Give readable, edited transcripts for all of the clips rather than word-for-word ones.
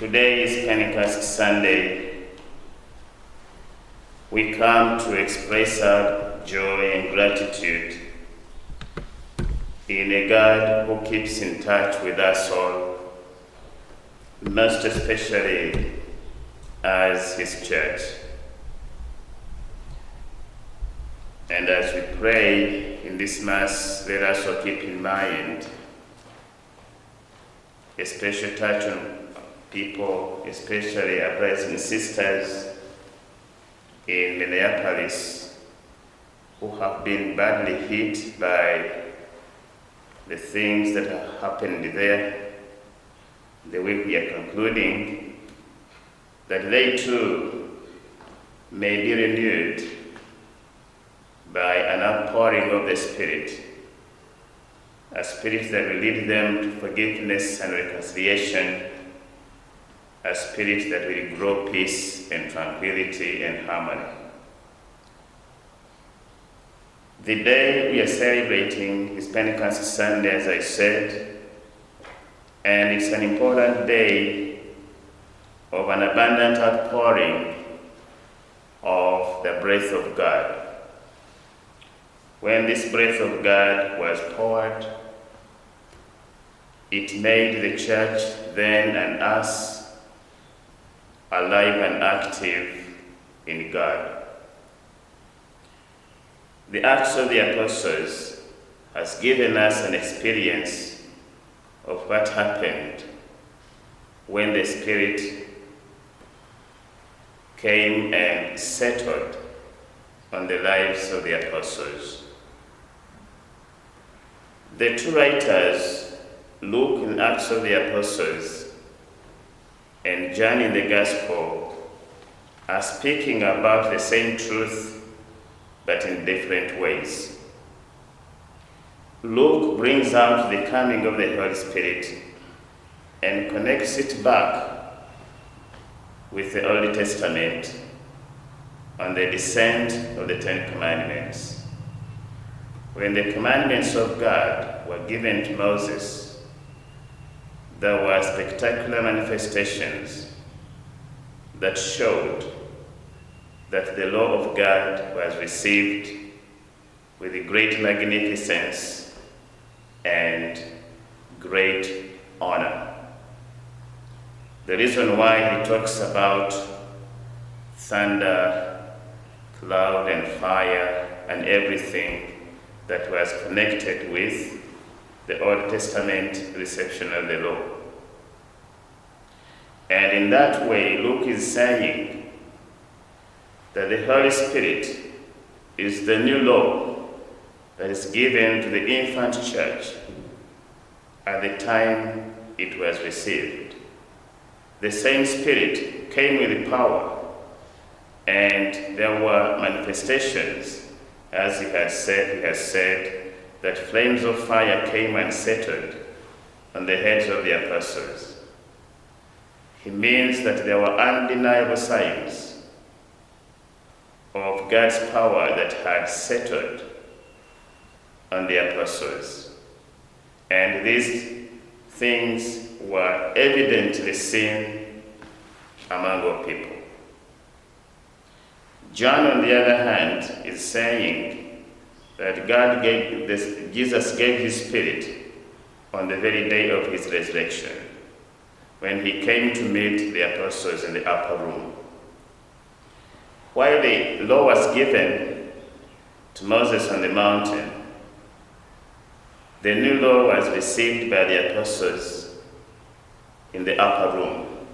Today is Pentecost Sunday. We come to express our joy and gratitude in a God who keeps in touch with us all, most especially as His church. And as we pray in this Mass, let us also keep in mind a special touch on people, especially our brothers and sisters in Minneapolis, who have been badly hit by the things that have happened there. The week we are concluding, that they too may be renewed by an outpouring of the Spirit, a Spirit that will lead them to forgiveness and reconciliation, a Spirit that will grow peace and tranquility and harmony. The day we are celebrating is Pentecost Sunday, as I said, and it's an important day of an abundant outpouring of the breath of God. When this breath of God was poured, it made the church then and us alive and active in God. The Acts of the Apostles has given us an experience of what happened when the Spirit came and settled on the lives of the apostles. The two writers, Luke in Acts of the Apostles and John in the Gospel, are speaking about the same truth but in different ways. Luke brings out the coming of the Holy Spirit and connects it back with the Old Testament on the descent of the Ten Commandments. When the commandments of God were given to Moses, there were spectacular manifestations that showed that the law of God was received with great magnificence and great honor. The reason why he talks about thunder, cloud, and fire, and everything that was connected with the Old Testament reception of the law. And in that way, Luke is saying that the Holy Spirit is the new law that is given to the infant church at the time it was received. The same Spirit came with power, and there were manifestations, as he has said, that flames of fire came and settled on the heads of the apostles. He means that there were undeniable signs of God's power that had settled on the apostles. And these things were evidently seen among all people. John, on the other hand, is saying that Jesus gave His Spirit on the very day of His resurrection, when He came to meet the apostles in the upper room. While the law was given to Moses on the mountain, the new law was received by the apostles in the upper room.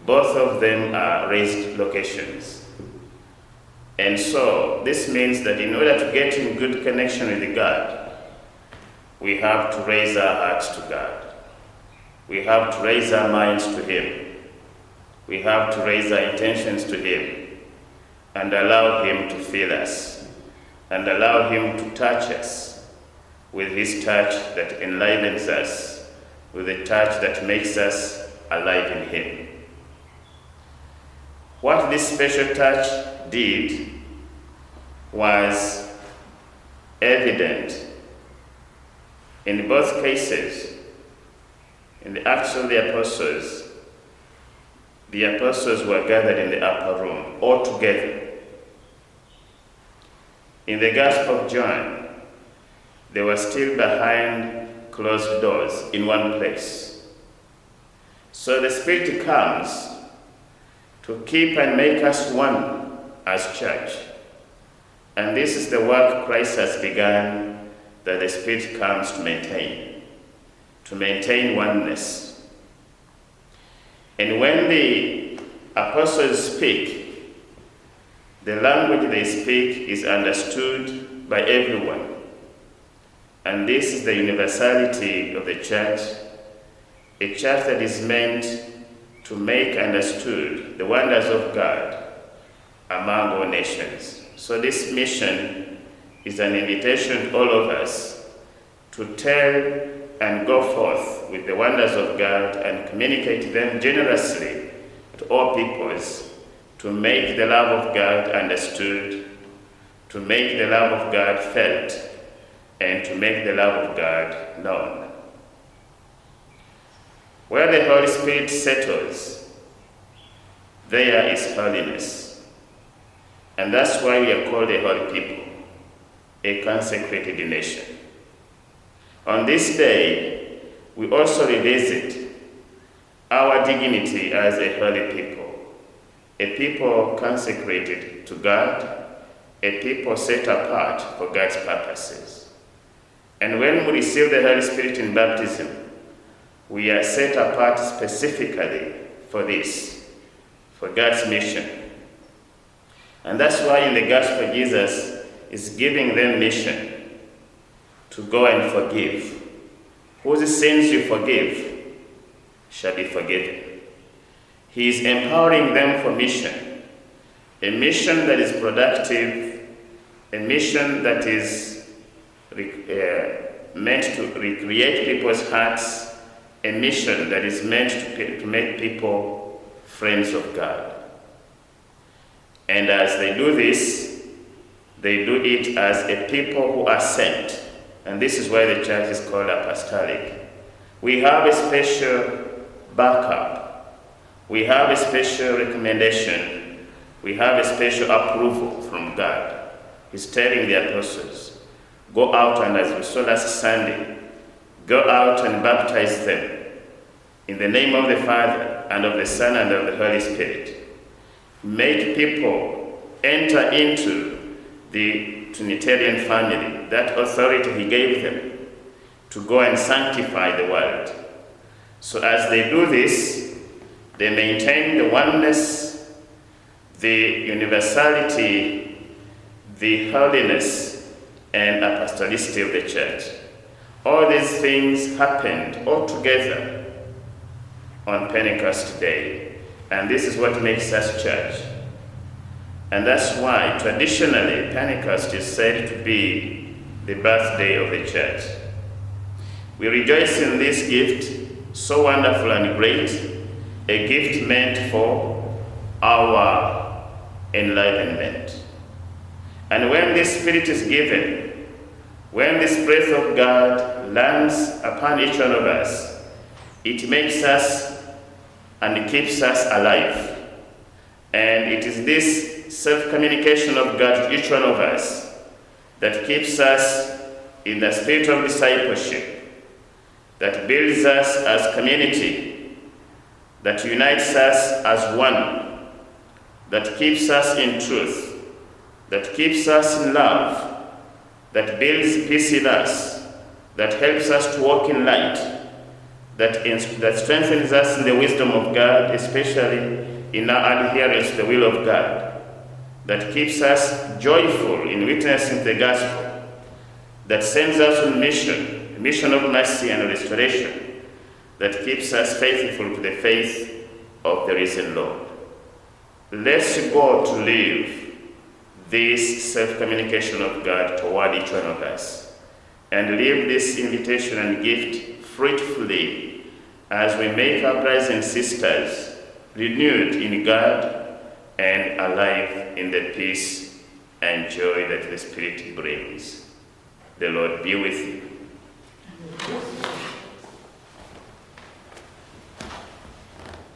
Both of them are raised locations. And so this means that in order to get in good connection with God, we have to raise our hearts to God. We have to raise our minds to Him. We have to raise our intentions to Him and allow Him to fill us and allow Him to touch us with His touch that enlivens us, with a touch that makes us alive in Him. What this special touch did was evident in both cases. In the Acts of the Apostles, the apostles were gathered in the upper room, all together. In the Gospel of John, they were still behind closed doors in one place. So the Spirit comes to keep and make us one as church. And this is the work Christ has begun, that the Spirit comes to maintain oneness. And when the apostles speak, the language they speak is understood by everyone. And this is the universality of the church, a church that is meant to make understood the wonders of God among all nations. So this mission is an invitation to all of us to tell and go forth with the wonders of God and communicate them generously to all peoples, to make the love of God understood, to make the love of God felt, and to make the love of God known. Where the Holy Spirit settles, there is holiness. And that's why we are called a holy people, a consecrated nation. On this day, we also revisit our dignity as a holy people consecrated to God, a people set apart for God's purposes. And when we receive the Holy Spirit in baptism, we are set apart specifically for this, for God's mission. And that's why in the Gospel, Jesus is giving them mission to go and forgive. Whose sins you forgive shall be forgiven. He is empowering them for mission, a mission that is productive, a mission that is meant to recreate people's hearts, a mission that is meant to make people friends of God. And as they do this, they do it as a people who are sent. And this is why the church is called apostolic. We have a special backup. We have a special recommendation. We have a special approval from God. He's telling the apostles, go out, and as we saw last Sunday, go out and baptize them in the name of the Father and of the Son and of the Holy Spirit. Make people enter into the Trinitarian family, that authority he gave them to go and sanctify the world. So as they do this, they maintain the oneness, the universality, the holiness, and apostolicity of the church. All these things happened all together on Pentecost Day, and this is what makes us church. And that's why traditionally Pentecost is said to be the birthday of the church. We rejoice in this gift, so wonderful and great, a gift meant for our enlightenment. And when this Spirit is given, when this breath of God lands upon each one of us, it makes us and keeps us alive. And it is this self-communication of God to each one of us that keeps us in the spirit of discipleship, that builds us as community, that unites us as one, that keeps us in truth, that keeps us in love, that builds peace in us, that helps us to walk in light, that strengthens us in the wisdom of God, especially in our adherence to the will of God, that keeps us joyful in witnessing the gospel, that sends us on mission, a mission of mercy and restoration, that keeps us faithful to the faith of the risen Lord. Let's go to live this self-communication of God toward each one of us, and live this invitation and gift fruitfully as we make our brothers and sisters renewed in God and alive in the peace and joy that the Spirit brings. The Lord be with you.